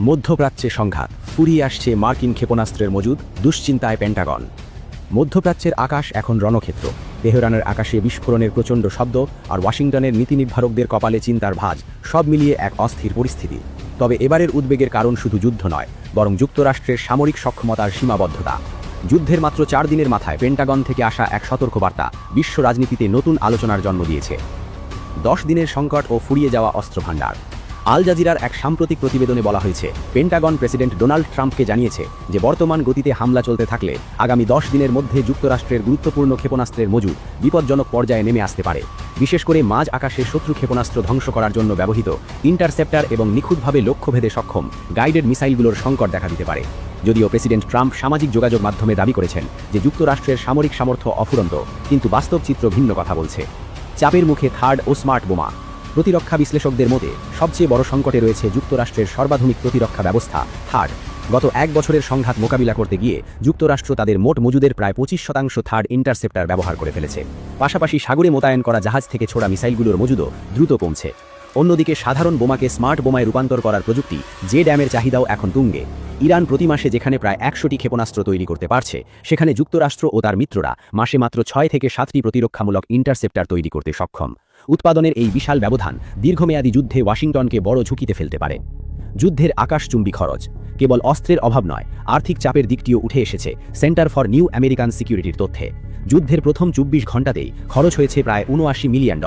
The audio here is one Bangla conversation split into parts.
মধ্যপ্রাচ্যে সংঘাত, ফুরিয়ে আসছে মার্কিন ক্ষেপণাস্ত্রের মজুদ, দুশ্চিন্তায় পেন্টাগন। মধ্যপ্রাচ্যের আকাশ এখন রণক্ষেত্র। তেহরানের আকাশে বিস্ফোরণের প্রচণ্ড শব্দ আর ওয়াশিংটনের নীতিনির্ধারকদের কপালে চিন্তার ভাঁজ, সব মিলিয়ে এক অস্থির পরিস্থিতি। তবে এবারের উদ্বেগের কারণ শুধু যুদ্ধ নয়, বরং যুক্তরাষ্ট্রের সামরিক সক্ষমতার সীমাবদ্ধতা। যুদ্ধের মাত্র 4 দিনের মাথায় পেন্টাগন থেকে আসা এক সতর্কবার্তা বিশ্ব রাজনীতিতে নতুন আলোচনার জন্ম দিয়েছে। 10 দিনের সংকট ও ফুরিয়ে যাওয়া অস্ত্রভাণ্ডার। আল জাজিরার এক সাম্প্রতিক প্রতিবেদনে বলা হয়েছে, পেন্টাগন প্রেসিডেন্ট ডোনাল্ড ট্রাম্পকে জানিয়েছে যে বর্তমান গতিতে হামলা চলতে থাকলে আগামী 10 দিনের মধ্যে যুক্তরাষ্ট্রের গুরুত্বপূর্ণ ক্ষেপণাস্ত্রের মজুদ বিপজ্জনক পর্যায়ে নেমে আসতে পারে। বিশেষ করে মাঝ আকাশে শত্রু ক্ষেপণাস্ত্র ধ্বংস করার জন্য ব্যবহৃত ইন্টারসেপ্টার এবং নিখুঁতভাবে লক্ষ্যভেদে সক্ষম গাইডেড মিসাইলগুলোর সংকট দেখা দিতে পারে। যদিও প্রেসিডেন্ট ট্রাম্প সামাজিক যোগাযোগ মাধ্যমে দাবি করেছেন যে যুক্তরাষ্ট্রের সামরিক সামর্থ্য অফুরন্ত, কিন্তু বাস্তব চিত্র ভিন্ন কথা বলছে। চাপের মুখে থার্ড ও স্মার্ট বোমা। প্রতিরক্ষা বিশ্লেষকদের মতে সবচেয়ে বড় সংকটে রয়েছে যুক্তরাষ্ট্রের সর্বাধুনিক প্রতিরক্ষা ব্যবস্থা থার্ড। গত 1 বছরের সংঘাত মোকাবিলা করতে গিয়ে যুক্তরাষ্ট্র তাদের মোট মজুদের প্রায় 25% থার্ড ইন্টারসেপ্টার ব্যবহার করে ফেলেছে। পাশাপাশি সাগরে মোতায়েন করা জাহাজ থেকে ছোড়া মিসাইলগুলোর মজুদও দ্রুত কমছে। অন্যদিকে সাধারণ বোমাকে স্মার্ট বোমায় রূপান্তর করার প্রযুক্তি জে ড্যামের চাহিদাও এখন তুঙ্গে। ইরান প্রতি মাসে যেখানে প্রায় 100টি ক্ষেপণাস্ত্র তৈরি করতে পারছে, সেখানে যুক্তরাষ্ট্র ও তার মিত্ররা মাসে মাত্র 6 থেকে 7টি প্রতিরক্ষামূলক ইন্টারসেপ্টার তৈরি করতে সক্ষম। উৎপাদনের এই বিশাল ব্যবধান দীর্ঘমেয়াদী যুদ্ধে ওয়াশিংটনকে বড় ঝুঁকিতে ফেলতে পারে। যুদ্ধের আকাশচুম্বী খরচ। কেবল অস্ত্রের অভাব নয়, আর্থিক চাপের দিকটিও উঠে এসেছে সেন্টার ফর নিউ আমেরিকান সিকিউরিটির তথ্যে। যুদ্ধের প্রথম 24 ঘণ্টাতেই খরচ হয়েছে প্রায় $79 মিলিয়ন।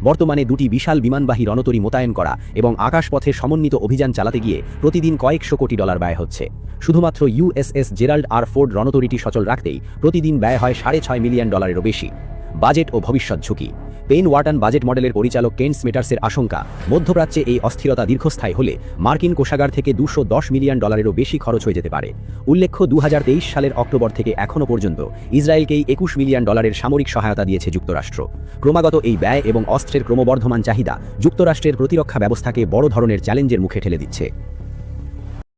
বর্তমানে 2টি বিশাল বিমানবাহী রণতরী মোতায়েন করা এবং আকাশপথে সমন্বিত অভিযান চালাতে গিয়ে প্রতিদিন কয়েকশো কোটি ডলার ব্যয় হচ্ছে। শুধুমাত্র ইউএসএস জেরাল্ড আর ফোর্ড রণতরীটি সচল রাখতেই প্রতিদিন ব্যয় হয় $6.5 মিলিয়ন বেশি। বাজেট ও ভবিষ্যৎ ঝুঁকি। পেইন ওয়াটন বাজেট মডেলের পরিচালক কেন স্মেটার্সের আশঙ্কা, মধ্যপ্রাচ্যে এই অস্থিরতা দীর্ঘস্থায়ী হলে মার্কিন কোষাগার থেকে $210 মিলিয়ন বেশি খরচ হয়ে যেতে পারে। উল্লেখ্য, 2023 সালের অক্টোবর থেকে এখনও পর্যন্ত ইসরায়েলকেই $21 মিলিয়ন সামরিক সহায়তা দিয়েছে যুক্তরাষ্ট্র। ক্রমাগত এই ব্যয় এবং অস্ত্রের ক্রমবর্ধমান চাহিদা যুক্তরাষ্ট্রের প্রতিরক্ষা ব্যবস্থাকে বড় ধরনের চ্যালেঞ্জের মুখে ঠেলে দিচ্ছে।